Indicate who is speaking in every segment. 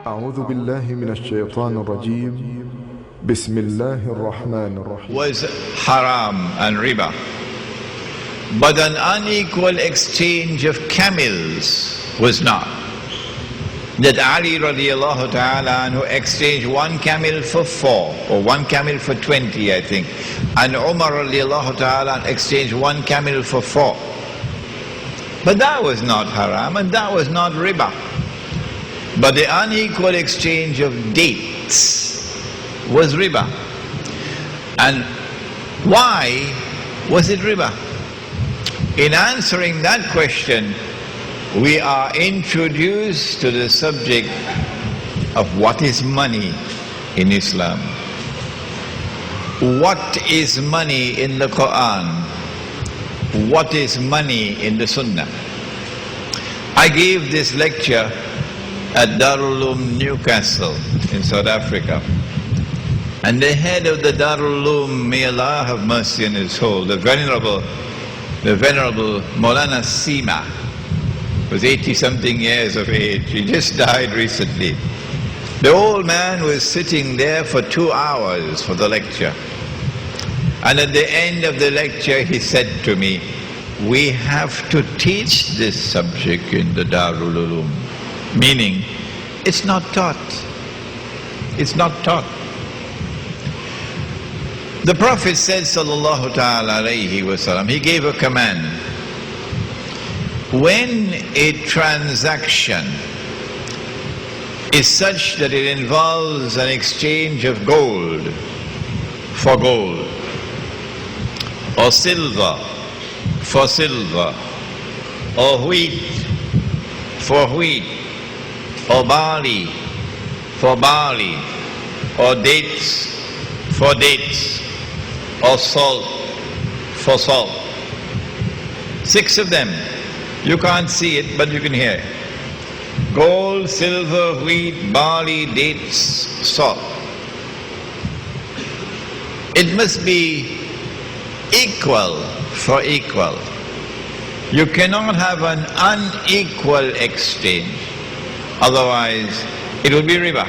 Speaker 1: أعوذ بالله من الشيطان الرجيم بسم الله الرحمن الرحيم
Speaker 2: was haram and riba, but an unequal exchange of camels was not. That Ali radiallahu ta'ala anhu exchanged one camel for 4 or one camel for 20, I think, and Umar radiallahu ta'ala exchanged one camel for 4. But that was not haram and that was not riba. But the unequal exchange of dates was riba. And why was it riba? In answering that question, we are introduced to the subject of what is money in Islam. What is money in the Quran? What is money in the Sunnah? I gave this lecture at Darul Uloom Newcastle in South Africa. And the head of the Darul Uloom, may Allah have mercy on his soul, the Venerable Maulana Sima, was 80-something years of age. He just died recently. The old man was sitting there for 2 hours for the lecture. And at the end of the lecture he said to me, "We have to teach this subject in the Darul Uloom." Meaning, it's not taught. It's not taught. The Prophet said, sallallahu ta'ala alayhi wa sallam, he gave a command. When a transaction is such that it involves an exchange of gold for gold, or silver for silver, or wheat for wheat, or barley for barley, or dates for dates, or salt for salt. 6 of them. You can't see it, but you can hear it. Gold, silver, wheat, barley, dates, salt. It must be equal for equal. You cannot have an unequal exchange. Otherwise, it will be riba.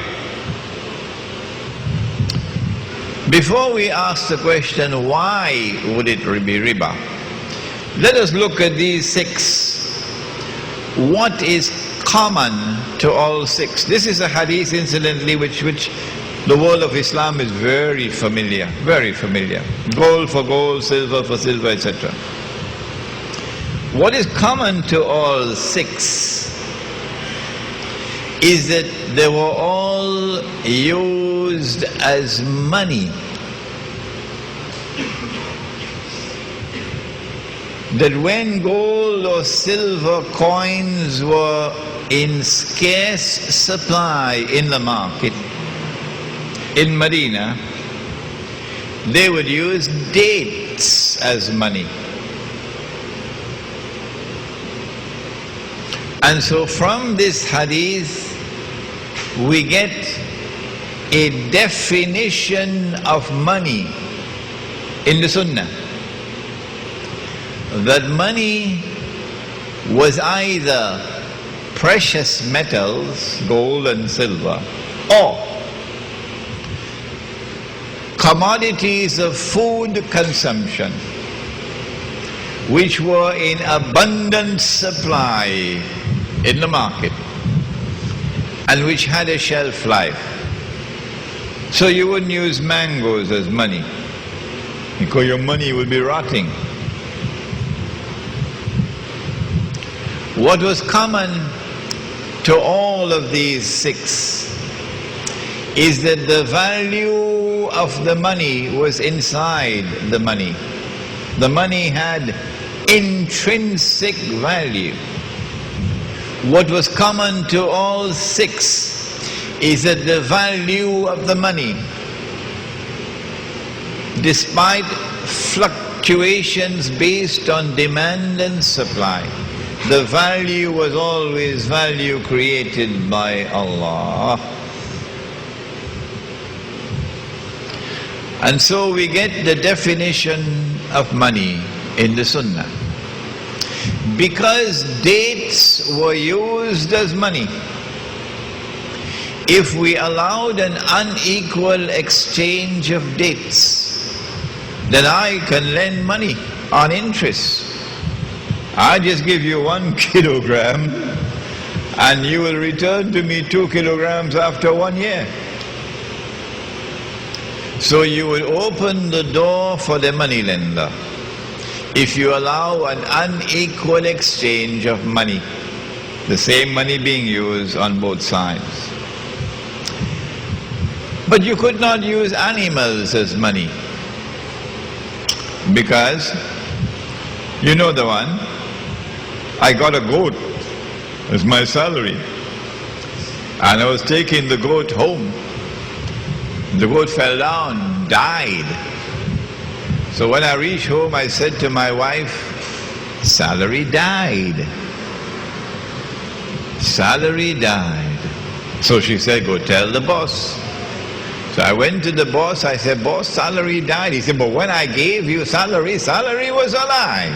Speaker 2: Before we ask the question, why would it be riba? Let us look at these 6. What is common to all 6? This is a hadith, incidentally, which the world of Islam is very familiar, very familiar. Gold for gold, silver for silver, etc. What is common to all 6 is that they were all used as money. That when gold or silver coins were in scarce supply in the market, in Medina, they would use dates as money. And so from this hadith, we get a definition of money in the Sunnah. That money was either precious metals, gold and silver, or commodities of food consumption, which were in abundant supply in the market and which had a shelf life. So you wouldn't use mangoes as money, because your money would be rotting. What was common to all of these 6 is that the value of the money was inside the money. The money had intrinsic value. What was common to all 6 is that the value of the money, despite fluctuations based on demand and supply, the value was always value created by Allah. And so we get the definition of money in the Sunnah. Because dates were used as money, if we allowed an unequal exchange of dates, then I can lend money on interest. I just give you 1 kilogram and you will return to me 2 kilograms after 1 year. So you will open the door for the moneylender if you allow an unequal exchange of money, the same money being used on both sides. But you could not use animals as money, because you know the one, I got a goat as my salary, and I was taking the goat home. The goat fell down, died. So when I reached home, I said to my wife, salary died. Salary died. So she said, go tell the boss. So I went to the boss, I said, boss, salary died. He said, but when I gave you salary, salary was alive.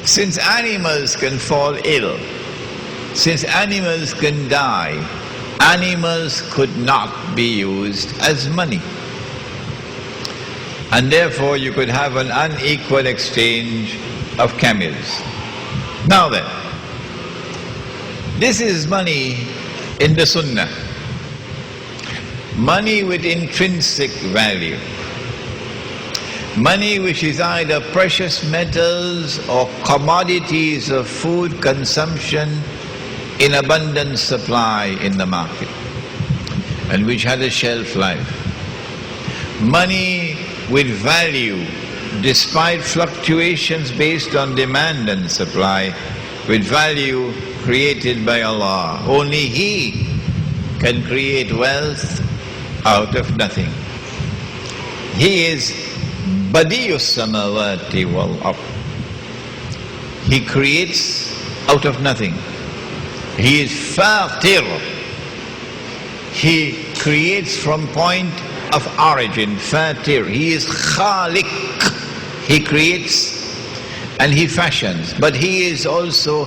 Speaker 2: Since animals can fall ill, since animals can die, animals could not be used as money. And therefore you could have an unequal exchange of camels. Now then, this is money in the Sunnah. Money with intrinsic value. Money which is either precious metals or commodities of food consumption in abundant supply in the market, and which had a shelf life. Money with value, despite fluctuations based on demand and supply, with value created by Allah. Only He can create wealth out of nothing. He is Badi'us samawati wal ard. He creates out of nothing. He is Fatir. He creates from point of origin, Fatir. He is Khaliq. He creates and He fashions. But He is also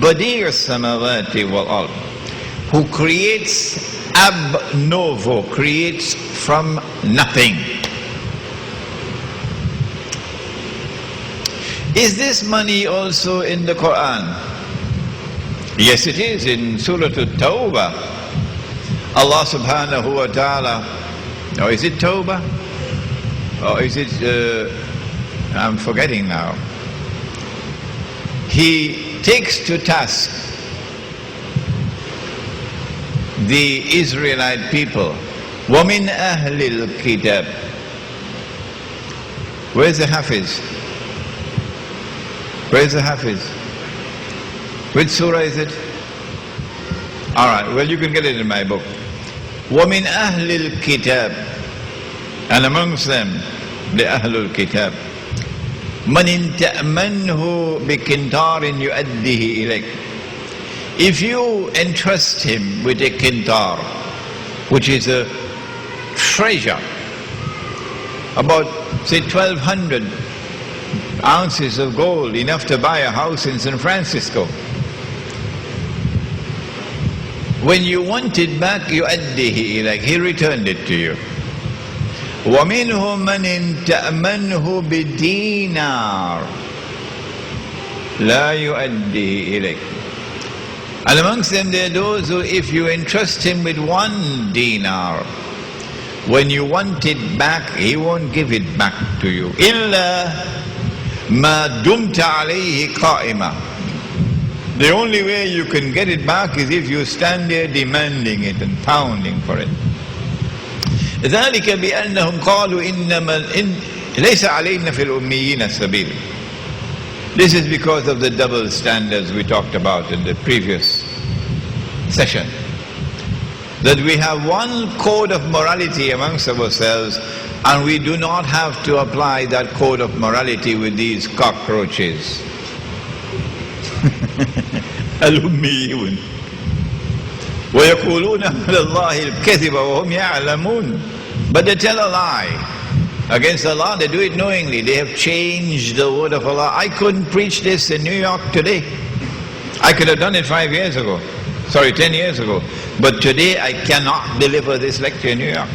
Speaker 2: Badi'us samawati wal ard, who creates ab novo, creates from nothing. Is this money also in the Quran? Yes, it is. In Surah At-Tawbah, Allah subhanahu wa ta'ala, or is it Tawbah? Or is it, I'm forgetting now. He takes to task the Israelite people. وَمِنْ أَهْلِ الْكِتَابِ. Where's the Hafiz? Where's the Hafiz? Which surah is it? Alright, well you can get it in my book. وَمِنْ أَهْلِ الْكِتَابِ. And amongst them, the Ahlul Kitab. مَنْ تَأْمَنْهُ بِكِنْتَارٍ يُؤَدِّهِ إِلَيْكَ. If you entrust him with a kintar, which is a treasure, about say 1,200 ounces of gold, enough to buy a house in San Francisco. When you want it back, يُؤَدِّهِ إِلَيْكَ. He returned it to you. وَمِنْهُمْ مَنْ تَأْمَنْهُ بِدِينَارٍ لَا يُؤَدِّهِ إِلَيْكَ. And amongst them there are those who, if you entrust him with 1 dinar, when you want it back, he won't give it back to you. إِلَّا مَا دُمْتَ عَلَيْهِ قَائِمًا. The only way you can get it back is if you stand there demanding it and pounding for it. ذَلِكَ بِأَنَّهُمْ قَالُوا إِنَّمَا لَيْسَ عَلَيْنَا فِي الْأُمِّيِّينَ السَّبِيلُ. This is because of the double standards we talked about in the previous session. That we have one code of morality amongst ourselves, and we do not have to apply that code of morality with these cockroaches. Al-Ummiyun. وَيَقُولُونَ عَلَى اللَّهِ الْكَذِبَ وَهُمْ يَعْلَمُونَ. But they tell a lie against Allah. They do it knowingly. They have changed the word of Allah. I couldn't preach this in New York today. I could have done it 5 years ago. sorry, 10 years ago. But today I cannot deliver this lecture in New York.